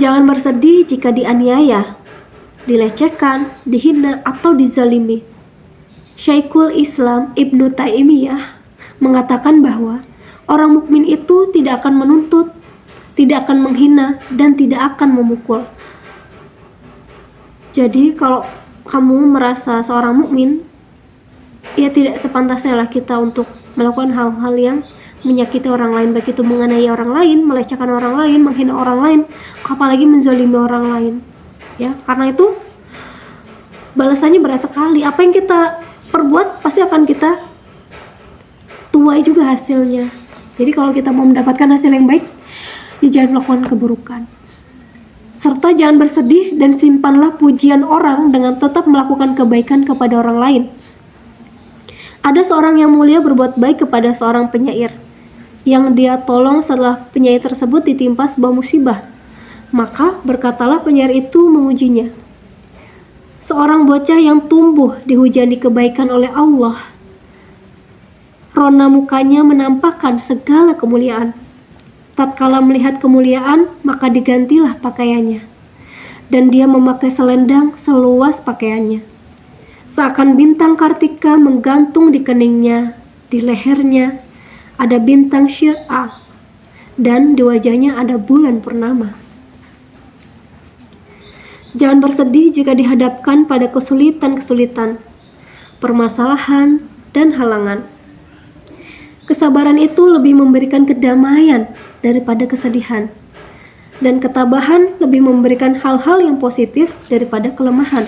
Jangan bersedih jika dianiaya, dilecehkan, dihina, atau dizalimi. Syekhul Islam Ibnu Taimiyah mengatakan bahwa orang mukmin itu tidak akan menuntut, tidak akan menghina, dan tidak akan memukul. Jadi kalau kamu merasa seorang mukmin, ya tidak sepantasnya lah kita untuk melakukan hal-hal yang menyakiti orang lain, baik itu menganiaya orang lain, melecehkan orang lain, menghina orang lain, apalagi menzalimi orang lain. Ya, karena itu balasannya berat sekali. Apa yang kita perbuat pasti akan kita tuai juga hasilnya. Jadi kalau kita mau mendapatkan hasil yang baik, ya jangan melakukan keburukan. Serta jangan bersedih dan simpanlah pujian orang dengan tetap melakukan kebaikan kepada orang lain. Ada seorang yang mulia berbuat baik kepada seorang penyair yang dia tolong setelah penyair tersebut ditimpa sebuah musibah. Maka berkatalah penyair itu memujinya. Seorang bocah yang tumbuh dihujani kebaikan oleh Allah. Rona mukanya menampakkan segala kemuliaan. Tatkala melihat kemuliaan, maka digantilah pakaiannya. Dan dia memakai selendang seluas pakaiannya. Seakan bintang Kartika menggantung di keningnya, di lehernya ada bintang Syir'ah, dan di wajahnya ada bulan purnama. Jangan bersedih jika dihadapkan pada kesulitan-kesulitan, permasalahan, dan halangan. Kesabaran itu lebih memberikan kedamaian daripada kesedihan, dan ketabahan lebih memberikan hal-hal yang positif daripada kelemahan.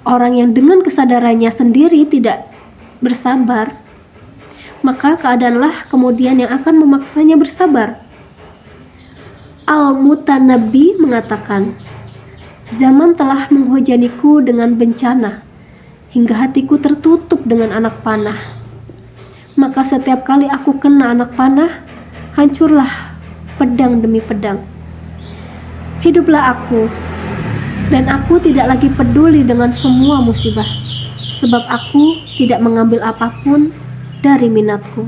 Orang yang dengan kesadarannya sendiri tidak bersabar, maka keadaanlah kemudian yang akan memaksanya bersabar. Al-Mutanabbi mengatakan, zaman telah menghujaniku dengan bencana, hingga hatiku tertutup dengan anak panah. Maka setiap kali aku kena anak panah, hancurlah pedang demi pedang. Hiduplah aku, dan aku tidak lagi peduli dengan semua musibah, sebab aku tidak mengambil apapun dari minatku.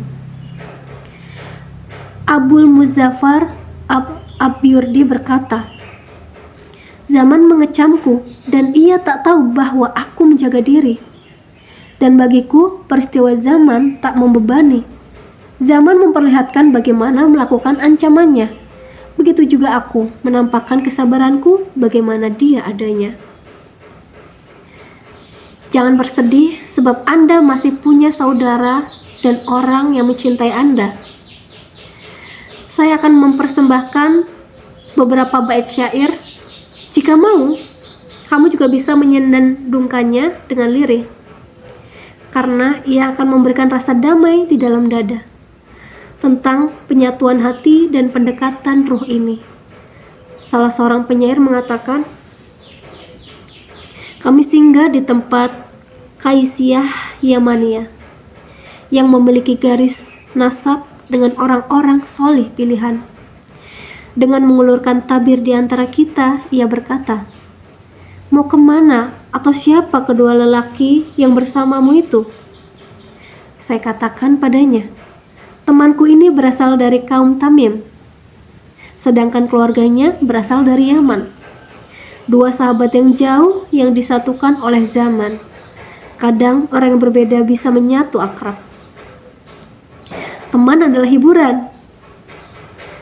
Abul Muzaffar Abyurdi berkata, zaman mengecamku dan ia tak tahu bahwa aku menjaga diri. Dan bagiku peristiwa zaman tak membebani. Zaman memperlihatkan bagaimana melakukan ancamannya. Begitu juga aku menampakkan kesabaranku bagaimana dia adanya. Jangan bersedih sebab Anda masih punya saudara dan orang yang mencintai Anda. Saya akan mempersembahkan beberapa bait syair. Jika mau, kamu juga bisa menyenandungkannya dengan lirih, karena ia akan memberikan rasa damai di dalam dada, tentang penyatuan hati dan pendekatan ruh ini. Salah seorang penyair mengatakan, kami singgah di tempat Kaisiyah Yamania yang memiliki garis nasab dengan orang-orang solih pilihan. Dengan mengulurkan tabir di antara kita, ia berkata, mau kemana atau siapa kedua lelaki yang bersamamu itu? Saya katakan padanya, temanku ini berasal dari kaum Tamim, sedangkan keluarganya berasal dari Yaman. Dua sahabat yang jauh yang disatukan oleh zaman. Kadang orang yang berbeda bisa menyatu akrab. Teman adalah hiburan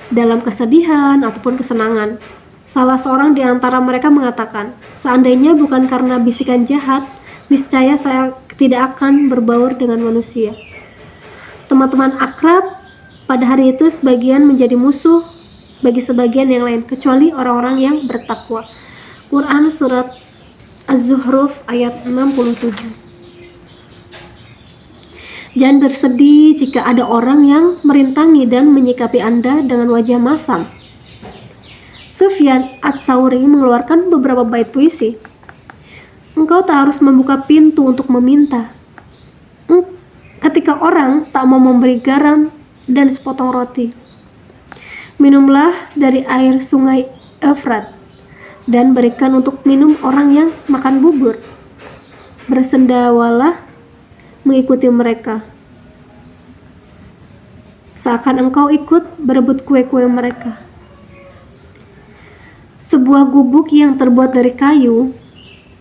dalam kesedihan ataupun kesenangan. Salah seorang di antara mereka mengatakan, seandainya bukan karena bisikan jahat, niscaya saya tidak akan berbaur dengan manusia. Teman-teman akrab pada hari itu sebagian menjadi musuh bagi sebagian yang lain, kecuali orang-orang yang bertakwa. Quran Surat Az-Zuhruf ayat 67. Jangan bersedih jika ada orang yang merintangi dan menyikapi Anda dengan wajah masam. Sufyan Ats-Tsauri mengeluarkan beberapa bait puisi. Engkau tak harus membuka pintu untuk meminta. Ketika orang tak mau memberi garam dan sepotong roti, minumlah dari air sungai Efrat dan berikan untuk minum orang yang makan bubur. Bersendawalah mengikuti mereka, seakan engkau ikut berebut kue-kue mereka. Sebuah gubuk yang terbuat dari kayu,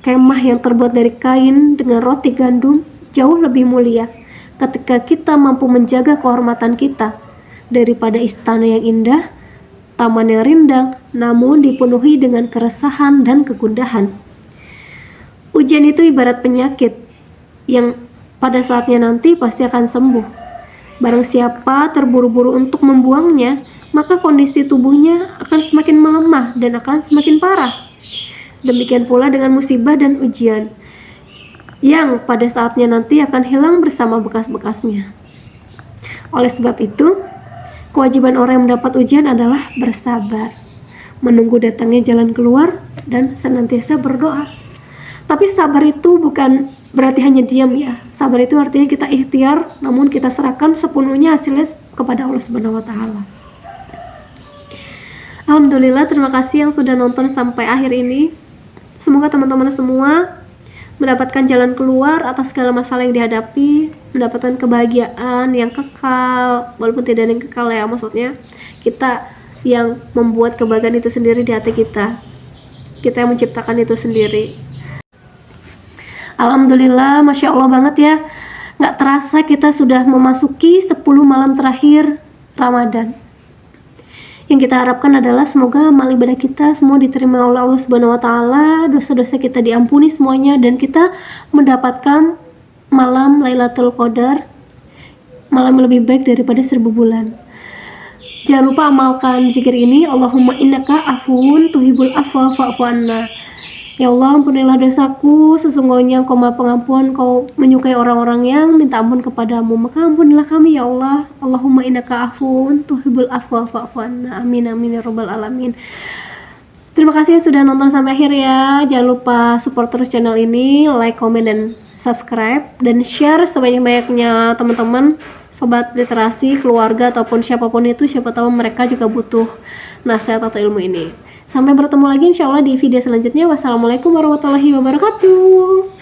kemah yang terbuat dari kain dengan roti gandum jauh lebih mulia ketika kita mampu menjaga kehormatan kita daripada istana yang indah, taman yang rindang, namun dipenuhi dengan keresahan dan kegundahan. Ujian itu ibarat penyakit yang pada saatnya nanti pasti akan sembuh. Barang siapa terburu-buru untuk membuangnya, maka kondisi tubuhnya akan semakin melemah dan akan semakin parah. Demikian pula dengan musibah dan ujian, yang pada saatnya nanti akan hilang bersama bekas-bekasnya. Oleh sebab itu, kewajiban orang yang mendapat ujian adalah bersabar, menunggu datangnya jalan keluar, dan senantiasa berdoa. Tapi sabar itu bukan berarti hanya diam ya. Sabar itu artinya kita ikhtiar, namun kita serahkan sepenuhnya hasilnya kepada Allah Subhanahu wa taala. Alhamdulillah, terima kasih yang sudah nonton sampai akhir ini. Semoga teman-teman semua mendapatkan jalan keluar atas segala masalah yang dihadapi, mendapatkan kebahagiaan yang kekal, walaupun tidak ada yang kekal ya, maksudnya kita yang membuat kebahagiaan itu sendiri di hati kita yang menciptakan itu sendiri. Alhamdulillah, Masya Allah banget ya, gak terasa kita sudah memasuki 10 malam terakhir Ramadan. Yang kita harapkan adalah semoga amal ibadah kita semua diterima oleh Allah Subhanahu wa taala, dosa-dosa kita diampuni semuanya, dan kita mendapatkan malam Lailatul Qadar, malam yang lebih baik daripada 1000 bulan. Jangan lupa amalkan zikir ini, Allahumma innaka afuwun tuhibul afwa fa'fu anna. Ya Allah, ampunilah dosaku, sesungguhnya Engkau Maha Pengampun, Engkau menyukai orang-orang yang minta ampun kepadamu, maka ampunilah kami ya Allah. Allahumma innaka afuwun tuhibbul afwa fa'fu anna. Amin amin ya rabbal alamin. Terima kasih yang sudah nonton sampai akhir ya. Jangan lupa support terus channel ini, like, komen, dan subscribe, dan share sebanyak-banyaknya teman-teman, sobat literasi, keluarga, ataupun siapapun itu, siapa tahu mereka juga butuh nasihat atau ilmu ini. Sampai bertemu lagi insya Allah di video selanjutnya. Wassalamualaikum warahmatullahi wabarakatuh.